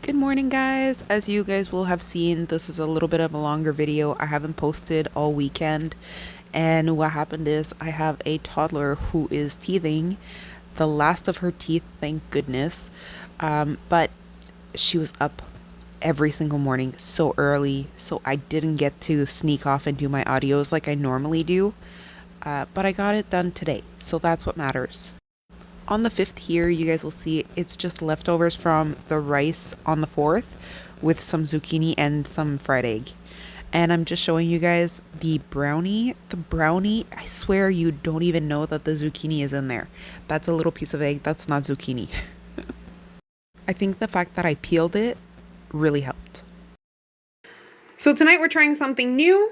Good morning, guys. As you guys will have seen, this is a little bit of a longer video. I haven't posted all weekend, and what happened is I have a toddler who is teething the last of her teeth, thank goodness. But she was up every single morning so early, so I didn't get to sneak off and do my audios like I normally do. But I got it done today, so that's what matters. On the fifth here, you guys will see it's just leftovers from the rice on the fourth with some zucchini and some fried egg. And I'm just showing you guys the brownie. The brownie, I swear you don't even know that the zucchini is in there. That's a little piece of egg. That's not zucchini. I think the fact that I peeled it really helped. So tonight we're trying something new.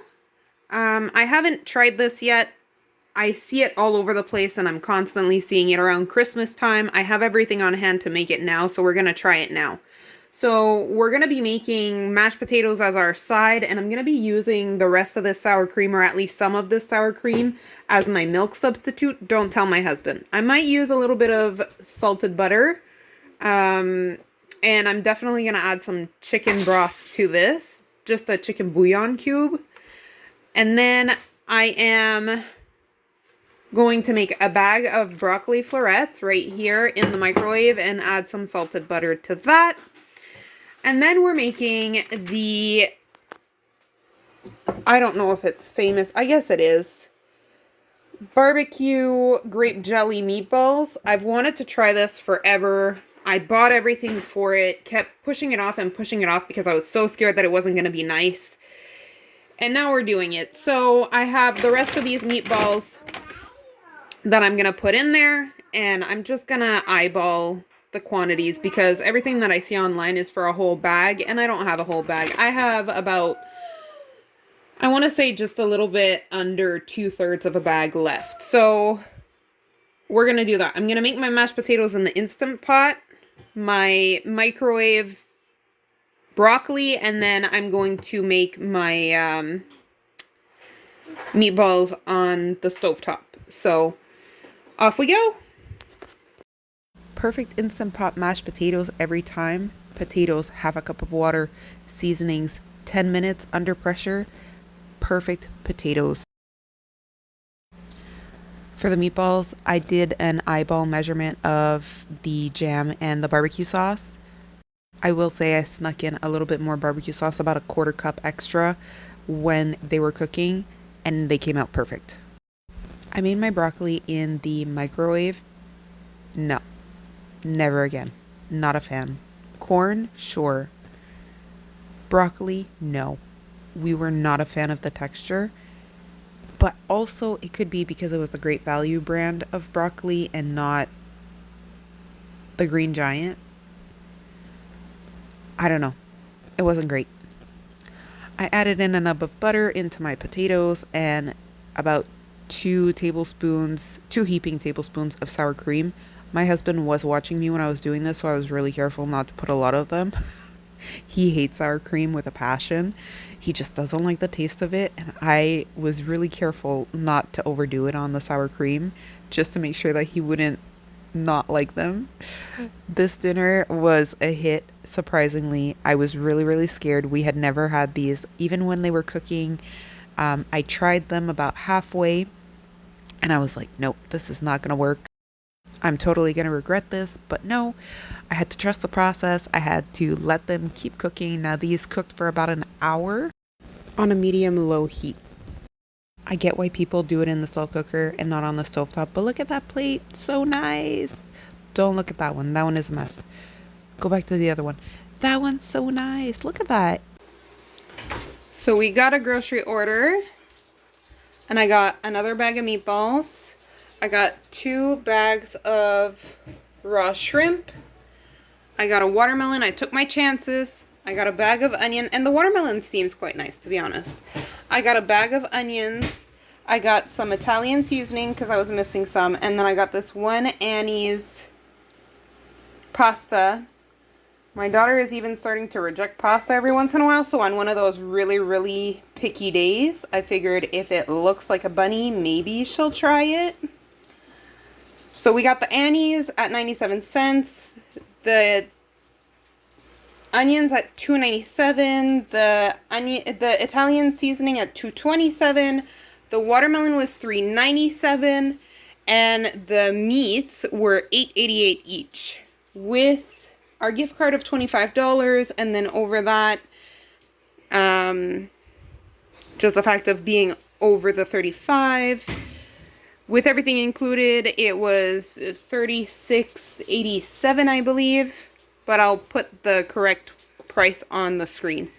I haven't tried this yet. I see it all over the place and I'm constantly seeing it around Christmas time. I have everything on hand to make it now, so we're going to try it now. So we're going to be making mashed potatoes as our side, and I'm going to be using the rest of this sour cream, or at least some of this sour cream, as my milk substitute. Don't tell my husband. I might use a little bit of salted butter, and I'm definitely going to add some chicken broth to this, just a chicken bouillon cube. And then I am going to make a bag of broccoli florets right here in the microwave and add some salted butter to that. And then we're making the, I don't know if it's famous, I guess it is, barbecue grape jelly meatballs. I've wanted to try this forever. I bought everything for it, kept pushing it off and pushing it off because I was so scared that it wasn't going to be nice. And now we're doing it. So I have the rest of these meatballs that I'm going to put in there, and I'm just going to eyeball the quantities because everything that I see online is for a whole bag, and I don't have a whole bag. I have about, I want to say just a little bit under 2/3 of a bag left. So we're going to do that. I'm going to make my mashed potatoes in the Instant Pot, my microwave broccoli, and then I'm going to make my meatballs on the stovetop. So off we go. Perfect Instant Pot mashed potatoes every time. Potatoes, half a cup of water, seasonings, 10 minutes under pressure. Perfect potatoes. For the meatballs, I did an eyeball measurement of the jam and the barbecue sauce. I will say I snuck in a little bit more barbecue sauce, about a 1/4 cup extra, when they were cooking, and they came out perfect. I made my broccoli in the microwave. No, never again. Not a fan. Corn, sure. Broccoli, no. We were not a fan of the texture. But also, it could be because it was the Great Value brand of broccoli and not the Green Giant. I don't know. It wasn't great. I added in a nub of butter into my potatoes and about 2 heaping tablespoons of sour cream. My husband was watching me when I was doing this, so I was really careful not to put a lot of them. He hates sour cream with a passion. He just doesn't like the taste of it, and I was really careful not to overdo it on the sour cream, just to make sure that he wouldn't not like them. This dinner was a hit, surprisingly. I was really, really scared. We had never had these, even when they were cooking. I tried them about halfway, and I was like, nope, this is not going to work. I'm totally going to regret this, but no, I had to trust the process. I had to let them keep cooking. Now these cooked for about an hour on a medium-low heat. I get why people do it in the slow cooker and not on the stovetop, but look at that plate. So nice. Don't look at that one. That one is a mess. Go back to the other one. That one's so nice. Look at that. So we got a grocery order, and I got another bag of meatballs. I got 2 bags of raw shrimp. I got a watermelon. I took my chances. I got a bag of onion, and the watermelon seems quite nice, to be honest. I got a bag of onions. I got some Italian seasoning because I was missing some, and then I got this one Annie's pasta. My daughter is even starting to reject pasta every once in a while, so on one of those really, really picky days, I figured if it looks like a bunny, maybe she'll try it. So we got the Annie's at 97 cents. The onions at $2.97, the Italian seasoning at $2.27, the watermelon was $3.97, and the meats were $8.88 each, with our gift card of $25, and then over that, just the fact of being over the 35, with everything included, it was $36.87, I believe, but I'll put the correct price on the screen.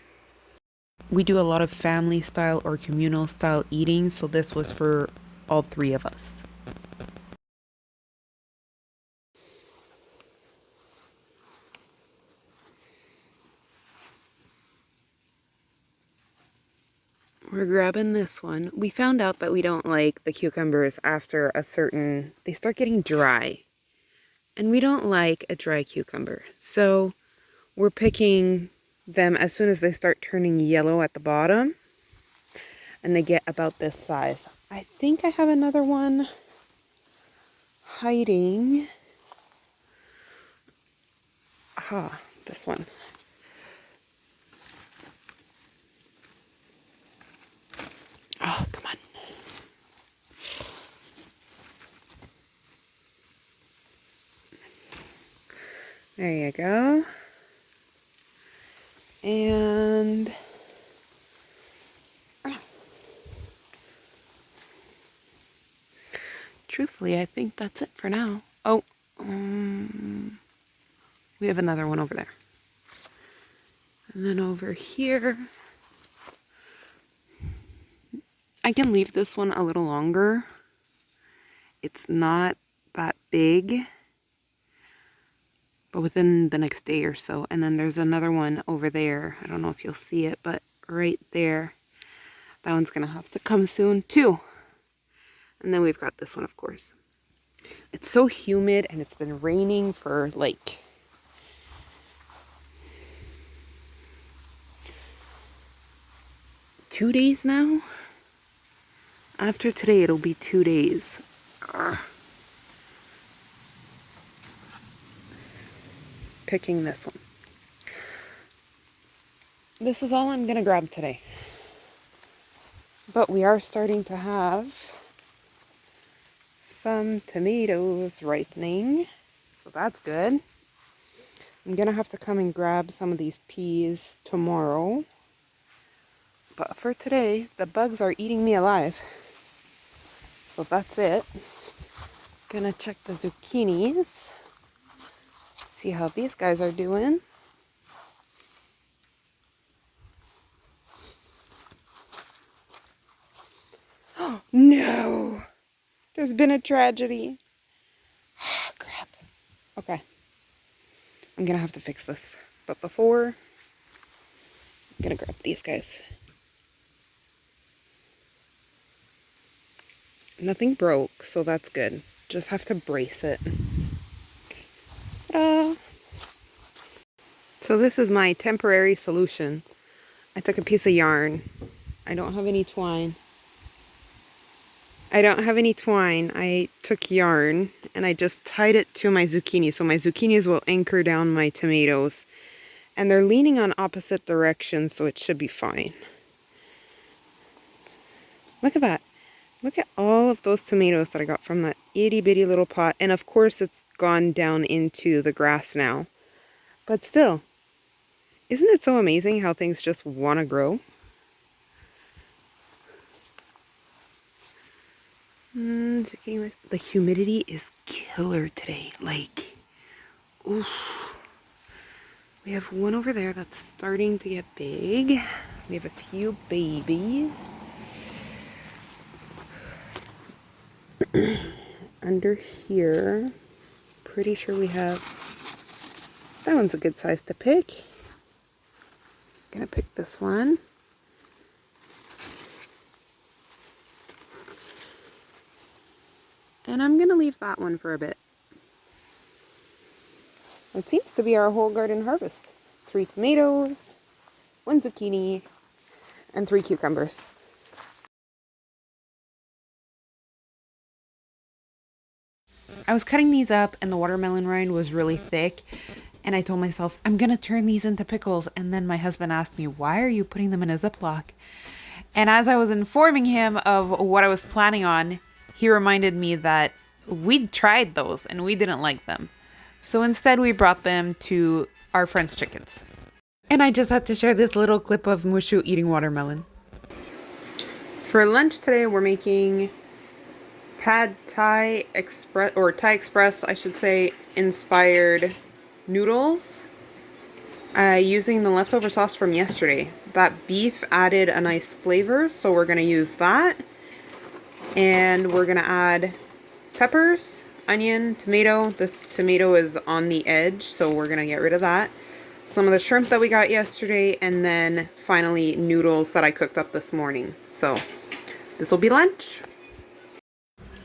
We do a lot of family style or communal style eating, so this was for all three of us. We're grabbing this one. We found out that we don't like the cucumbers after they start getting dry. And we don't like a dry cucumber. So we're picking them as soon as they start turning yellow at the bottom. And they get about this size. I think I have another one hiding. Ah, this one. Oh, come on. There you go. And truthfully, I think that's it for now. Oh, we have another one over there. And then over here, I can leave this one a little longer. It's not that big, but within the next day or so. And then there's another one over there. I don't know if you'll see it, but right there. That one's gonna have to come soon too. And then we've got this one, of course. It's so humid and it's been raining for like 2 days now. After today, it'll be 2 days. Ugh. Picking this one. This is all I'm gonna grab today. But we are starting to have some tomatoes ripening, so that's good. I'm gonna have to come and grab some of these peas tomorrow. But for today, the bugs are eating me alive. So that's it. Gonna check the zucchinis. See how these guys are doing. Oh, no! There's been a tragedy. Oh, crap. Okay. I'm gonna have to fix this. But before, I'm gonna grab these guys. Nothing broke, so that's good. Just have to brace it. Ta-da! So this is my temporary solution. I took a piece of yarn. I don't have any twine. I took yarn and I just tied it to my zucchini. So my zucchinis will anchor down my tomatoes. And they're leaning on opposite directions, so it should be fine. Look at that. Look at all of those tomatoes that I got from that itty bitty little pot. And of course it's gone down into the grass now. But still, isn't it so amazing how things just want to grow? The humidity is killer today. Like, oof. We have one over there that's starting to get big. We have a few babies. Under here, pretty sure we have, that one's a good size to pick. Gonna pick this one. And I'm gonna leave that one for a bit. It seems to be our whole garden harvest. 3 tomatoes, 1 zucchini, and 3 cucumbers. I was cutting these up and the watermelon rind was really thick. And I told myself, I'm going to turn these into pickles. And then my husband asked me, why are you putting them in a Ziploc? And as I was informing him of what I was planning on, he reminded me that we'd tried those and we didn't like them. So instead, we brought them to our friend's chickens. And I just had to share this little clip of Mushu eating watermelon. For lunch today, we're making Pad Thai Express, or Thai Express, I should say, inspired noodles using the leftover sauce from yesterday. That beef added a nice flavor, so we're going to use that. And we're going to add peppers, onion, tomato. This tomato is on the edge, so we're going to get rid of that. Some of the shrimp that we got yesterday, and then finally noodles that I cooked up this morning. So this will be lunch.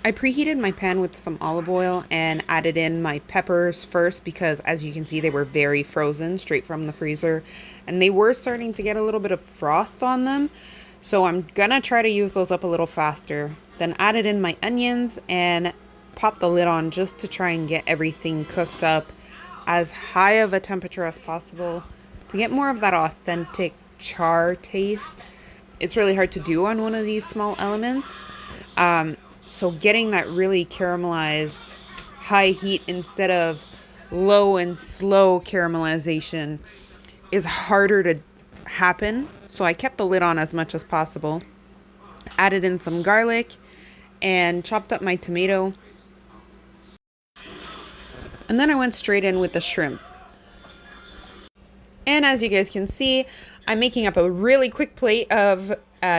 I preheated my pan with some olive oil and added in my peppers first because, as you can see, they were very frozen straight from the freezer and they were starting to get a little bit of frost on them. So I'm gonna try to use those up a little faster. Then added in my onions and popped the lid on just to try and get everything cooked up as high of a temperature as possible to get more of that authentic char taste. It's really hard to do on one of these small elements. So getting that really caramelized high heat instead of low and slow caramelization is harder to happen. So I kept the lid on as much as possible. Added in some garlic and chopped up my tomato. And then I went straight in with the shrimp. And as you guys can see, I'm making up a really quick plate of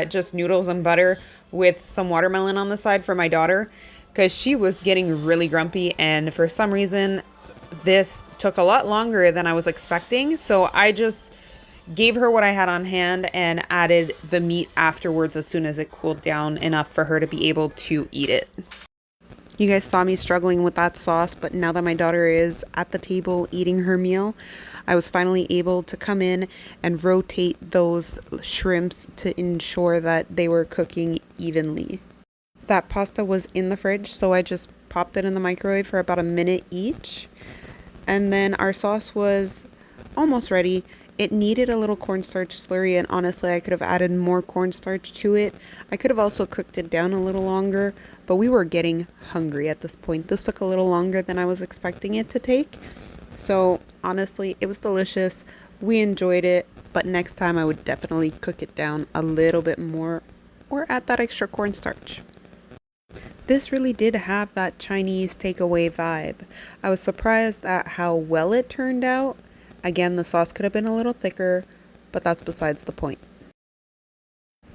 just noodles and butter with some watermelon on the side for my daughter because she was getting really grumpy, and for some reason this took a lot longer than I was expecting. So I just gave her what I had on hand and added the meat afterwards as soon as it cooled down enough for her to be able to eat it. You guys saw me struggling with that sauce, but now that my daughter is at the table eating her meal, I was finally able to come in and rotate those shrimps to ensure that they were cooking evenly. That pasta was in the fridge, so I just popped it in the microwave for about a minute each. And then our sauce was almost ready. It needed a little cornstarch slurry, and honestly, I could have added more cornstarch to it. I could have also cooked it down a little longer, but we were getting hungry at this point. This took a little longer than I was expecting it to take. So honestly, it was delicious. We enjoyed it, but next time I would definitely cook it down a little bit more or add that extra cornstarch. This really did have that Chinese takeaway vibe. I was surprised at how well it turned out. Again, the sauce could have been a little thicker, but that's besides the point.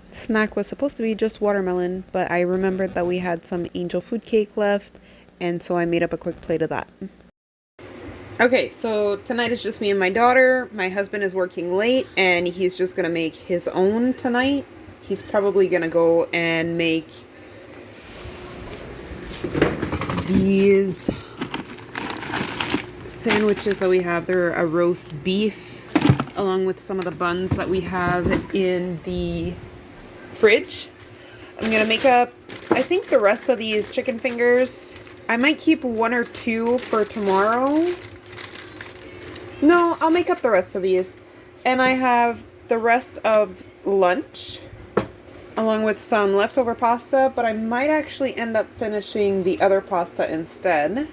Snack was supposed to be just watermelon, but I remembered that we had some angel food cake left, and so I made up a quick plate of that. Okay, so tonight is just me and my daughter. My husband is working late, and he's just going to make his own tonight. He's probably going to go and make these sandwiches that we have. They're a roast beef along with some of the buns that we have in the fridge. I'm gonna make up, I think, the rest of these chicken fingers. I might keep one or two for tomorrow. No, I'll make up the rest of these. And I have the rest of lunch along with some leftover pasta, but I might actually end up finishing the other pasta instead.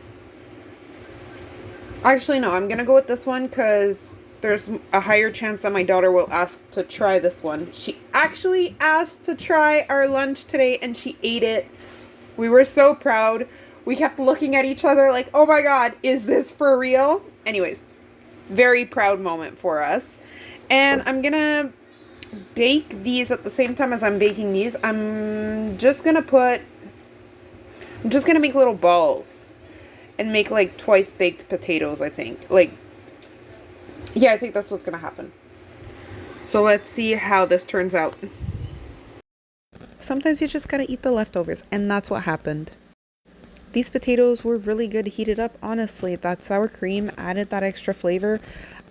Actually, no, I'm going to go with this one because there's a higher chance that my daughter will ask to try this one. She actually asked to try our lunch today and she ate it. We were so proud. We kept looking at each other like, oh my God, is this for real? Anyways, very proud moment for us. And I'm going to bake these at the same time as I'm baking these. I'm just going to make little balls. And make like twice baked potatoes, I think. Yeah, I think that's what's going to happen. So let's see how this turns out. Sometimes you just got to eat the leftovers, and that's what happened. These potatoes were really good heated up, honestly. That sour cream added that extra flavor.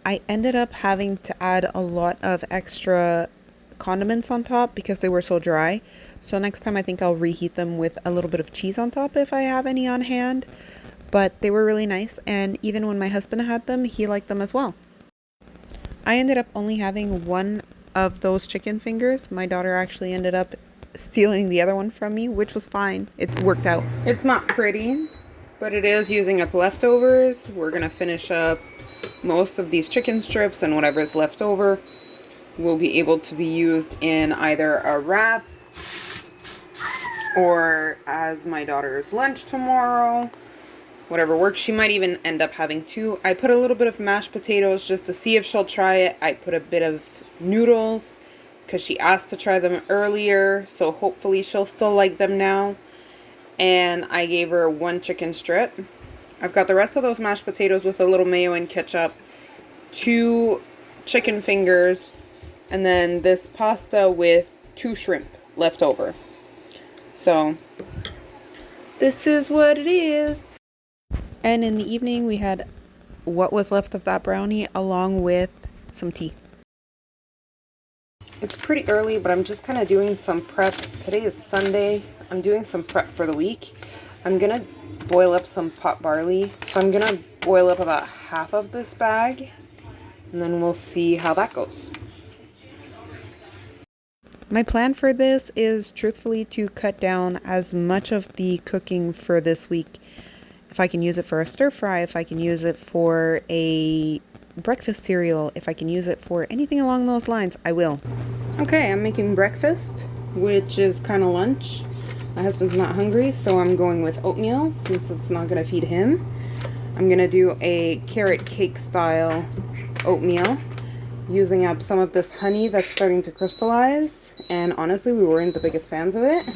I ended up having to add a lot of extra condiments on top because they were so dry. So next time I think I'll reheat them with a little bit of cheese on top if I have any on hand. but they were really nice, and even when my husband had them, he liked them as well. I ended up only having one of those chicken fingers. My daughter actually ended up stealing the other one from me, which was fine. It worked out. It's not pretty, but it is using up leftovers. We're gonna finish up most of these chicken strips, and whatever is left over will be able to be used in either a wrap or as my daughter's lunch tomorrow. Whatever works. She might even end up having two. I put a little bit of mashed potatoes just to see if she'll try it. I put a bit of noodles because she asked to try them earlier, so hopefully she'll still like them now. And I gave her one chicken strip. I've got the rest of those mashed potatoes with a little mayo and ketchup, two chicken fingers, and then this pasta with two shrimp left over. So this is what it is. And in the evening we had what was left of that brownie along with some tea. It's pretty early, but I'm just kind of doing some prep. Today is Sunday. I'm doing some prep for the week. I'm gonna boil up some pot barley. So I'm gonna boil up about half of this bag, and then we'll see how that goes. My plan for this is truthfully to cut down as much of the cooking for this week. If I can use it for a stir fry, if I can use it for a breakfast cereal, if I can use it for anything along those lines, I will. Okay, I'm making breakfast, which is kind of lunch. My husband's not hungry, so I'm going with oatmeal since it's not going to feed him. I'm going to do a carrot cake style oatmeal using up some of this honey that's starting to crystallize, and honestly we weren't the biggest fans of it.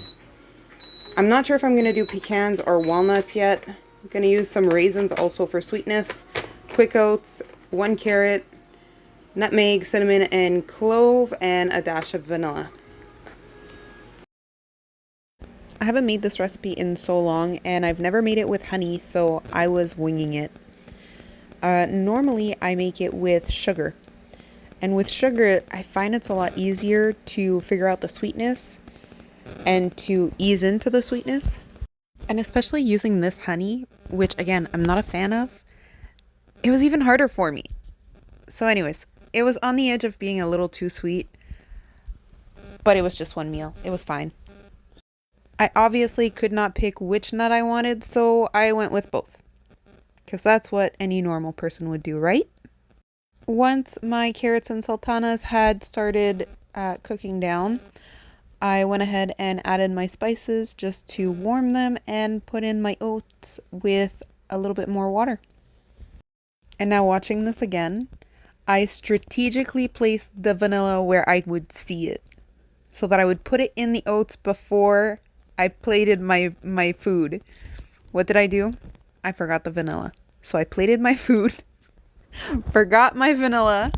I'm not sure if I'm going to do pecans or walnuts yet. I'm going to use some raisins also for sweetness, quick oats, 1 carrot, nutmeg, cinnamon, and clove, and a dash of vanilla. I haven't made this recipe in so long, and I've never made it with honey, so I was winging it. Normally I make it with sugar. And with sugar, I find it's a lot easier to figure out the sweetness and to ease into the sweetness. And especially using this honey, which again, I'm not a fan of, it was even harder for me. So anyways, it was on the edge of being a little too sweet, but it was just one meal. It was fine. I obviously could not pick which nut I wanted, so I went with both. Because that's what any normal person would do, right? Once my carrots and sultanas had started cooking down, I went ahead and added my spices just to warm them and put in my oats with a little bit more water. And now watching this again, I strategically placed the vanilla where I would see it so that I would put it in the oats before I plated my food. What did I do? I forgot the vanilla. So I plated my food, forgot my vanilla,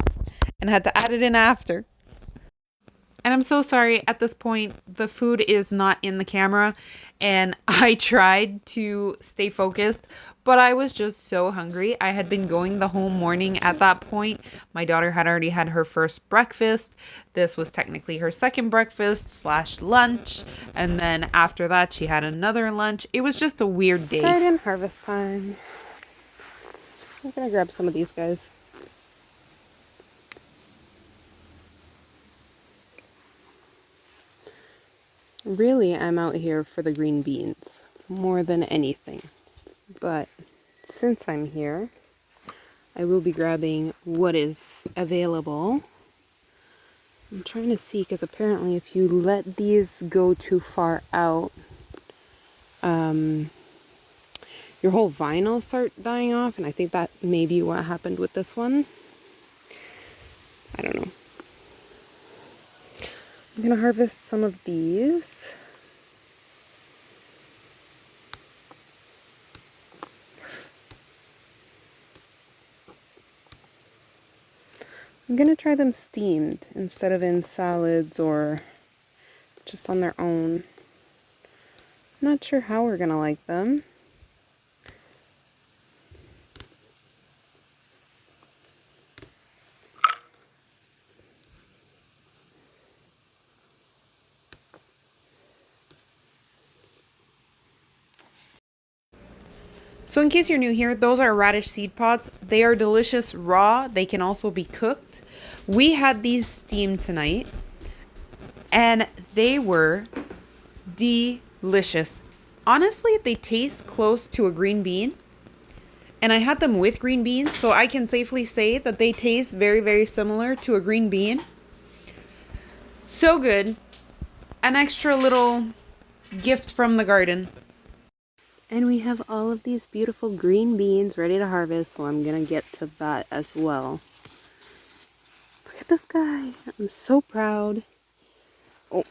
and had to add it in after. And I'm so sorry, at this point, the food is not in the camera, and I tried to stay focused, but I was just so hungry. I had been going the whole morning at that point. My daughter had already had her first breakfast. This was technically her second breakfast / lunch, and then after that, she had another lunch. It was just a weird day. Garden harvest time. I'm gonna grab some of these guys. Really, I'm out here for the green beans more than anything. But since I'm here, I will be grabbing what is available. I'm trying to see, because apparently if you let these go too far out, your whole vine will start dying off, and I think that may be what happened with this one. I don't know. I'm gonna harvest some of these. I'm gonna try them steamed instead of in salads or just on their own. I'm not sure how we're gonna like them. So in case you're new here, those are radish seed pods. They are delicious raw. They can also be cooked. We had these steamed tonight and they were delicious. Honestly, they taste close to a green bean. And I had them with green beans, so I can safely say that they taste very, very similar to a green bean. So good. An extra little gift from the garden. And we have all of these beautiful green beans ready to harvest, so I'm gonna get to that as well. Look at this guy. I'm so proud. Oh,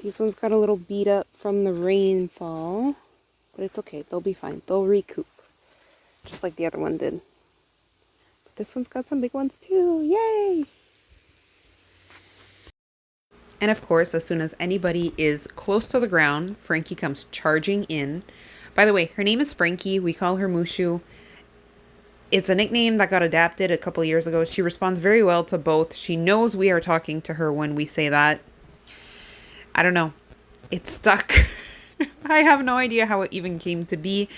these ones got a little beat up from the rainfall, but it's okay. They'll be fine. They'll recoup, just like the other one did. But this one's got some big ones too. Yay! And of course, as soon as anybody is close to the ground, Frankie comes charging in. By the way, her name is Frankie. We call her Mushu. It's a nickname that got adapted a couple years ago. She responds very well to both. She knows we are talking to her when we say that. I don't know. It's stuck. I have no idea how it even came to be.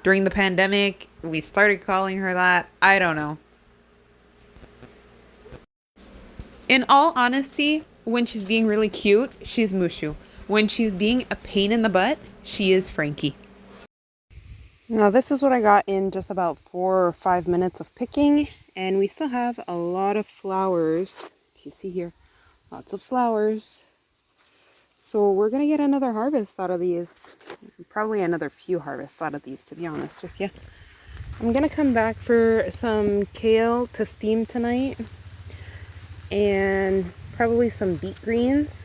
During the pandemic, we started calling her that. I don't know. In all honesty, when she's being really cute, she's Mushu. When she's being a pain in the butt, she is Frankie. Now this is what I got in just about 4 or 5 minutes of picking. And we still have a lot of flowers. If you see here, lots of flowers. So we're going to get another harvest out of these. Probably another few harvests out of these, to be honest with you. I'm going to come back for some kale to steam tonight. And probably some beet greens.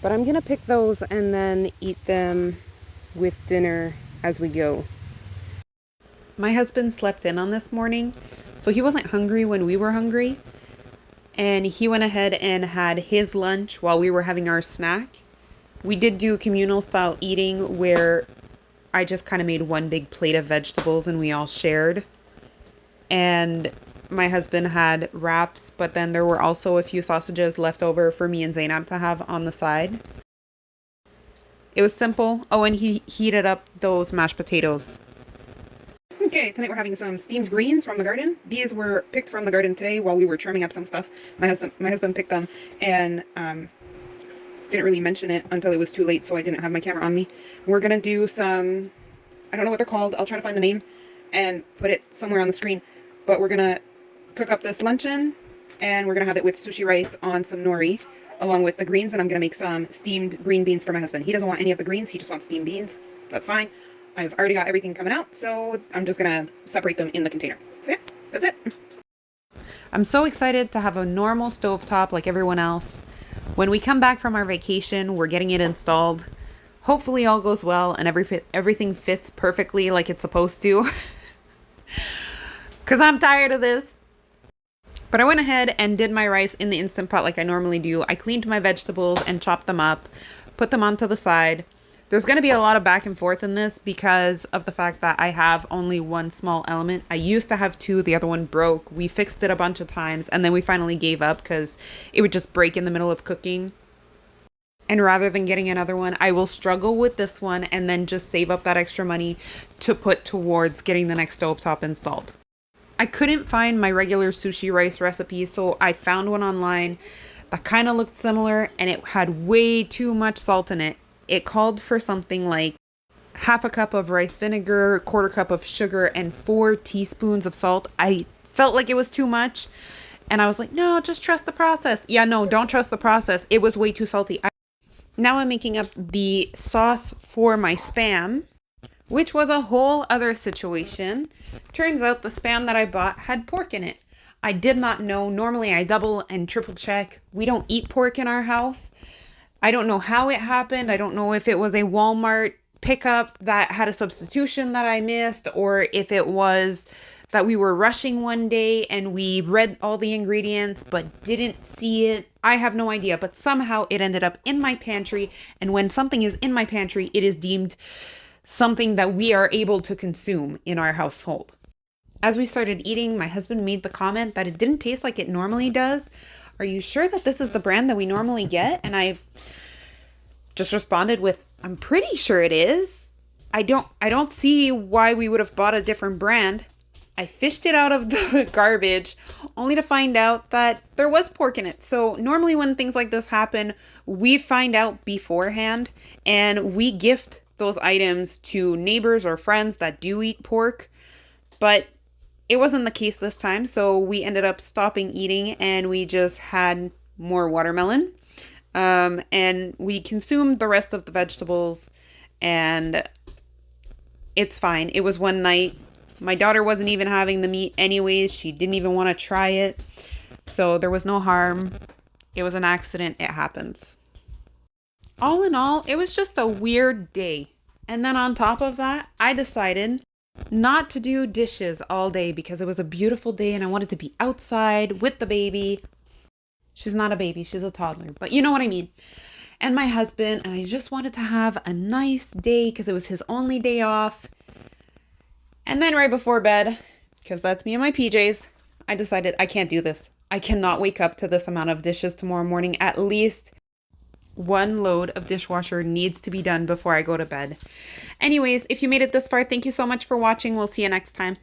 But I'm going to pick those and then eat them with dinner as we go. My husband slept in on this morning, so he wasn't hungry when we were hungry. And he went ahead and had his lunch while we were having our snack. We did do communal style eating where I just kind of made one big plate of vegetables and we all shared. And my husband had wraps, but then there were also a few sausages left over for me and Zainab to have on the side. It was simple. Oh, and he heated up those mashed potatoes. Okay, tonight we're having some steamed greens from the garden. These were picked from the garden today while we were trimming up some stuff. My husband picked them and didn't really mention it until it was too late, so I didn't have my camera on me. We're gonna do some, I don't know what they're called. I'll try to find the name and put it somewhere on the screen. But we're gonna cook up this luncheon and we're gonna have it with sushi rice on some nori along with the greens, and I'm gonna make some steamed green beans for my husband. He doesn't want any of the greens, he just wants steamed beans. That's fine. I've already got everything coming out, so I'm just gonna separate them in the container. So yeah, that's it. I'm so excited to have a normal stovetop like everyone else. When we come back from our vacation, we're getting it installed. Hopefully all goes well and everything fits perfectly like it's supposed to. Because I'm tired of this. But I went ahead and did my rice in the Instant Pot like I normally do. I cleaned my vegetables and chopped them up, put them onto the side. There's going to be a lot of back and forth in this because of the fact that I have only one small element. I used to have two. The other one broke. We fixed it a bunch of times and then we finally gave up because it would just break in the middle of cooking. And rather than getting another one, I will struggle with this one and then just save up that extra money to put towards getting the next stovetop installed. I couldn't find my regular sushi rice recipe, so I found one online that kind of looked similar and it had way too much salt in it. It called for something like half a cup of rice vinegar, quarter cup of sugar, and 4 teaspoons of salt. I felt like it was too much and I was like, no, just trust the process. Yeah, no, don't trust the process. It was way too salty. Now I'm making up the sauce for my Spam, which was a whole other situation. Turns out the Spam that I bought had pork in it. I did not know. Normally I double and triple check. We don't eat pork in our house. I don't know how it happened. I don't know if it was a Walmart pickup that had a substitution that I missed, or if it was that we were rushing one day and we read all the ingredients but didn't see it. I have no idea, but somehow it ended up in my pantry. And when something is in my pantry, it is deemed something that we are able to consume in our household. As we started eating, my husband made the comment that it didn't taste like it normally does. Are you sure that this is the brand that we normally get? And I just responded with, I'm pretty sure it is. I don't see why we would have bought a different brand. I fished it out of the garbage only to find out that there was pork in it. So normally when things like this happen, we find out beforehand and we gift those items to neighbors or friends that do eat pork. But it wasn't the case this time, so we ended up stopping eating and we just had more watermelon. And we consumed the rest of the vegetables, and it's fine. It was one night. My daughter wasn't even having the meat anyways. She didn't even want to try it. So there was no harm. It was an accident. It happens. All in all, it was just a weird day. And then on top of that, I decided not to do dishes all day because it was a beautiful day and I wanted to be outside with the baby. She's not a baby, she's a toddler, but you know what I mean. And my husband, and I just wanted to have a nice day because it was his only day off. And then right before bed, because that's me and my PJs, I decided I can't do this. I cannot wake up to this amount of dishes tomorrow morning. At least one load of dishwasher needs to be done before I go to bed. Anyways, if you made it this far, thank you so much for watching. We'll see you next time.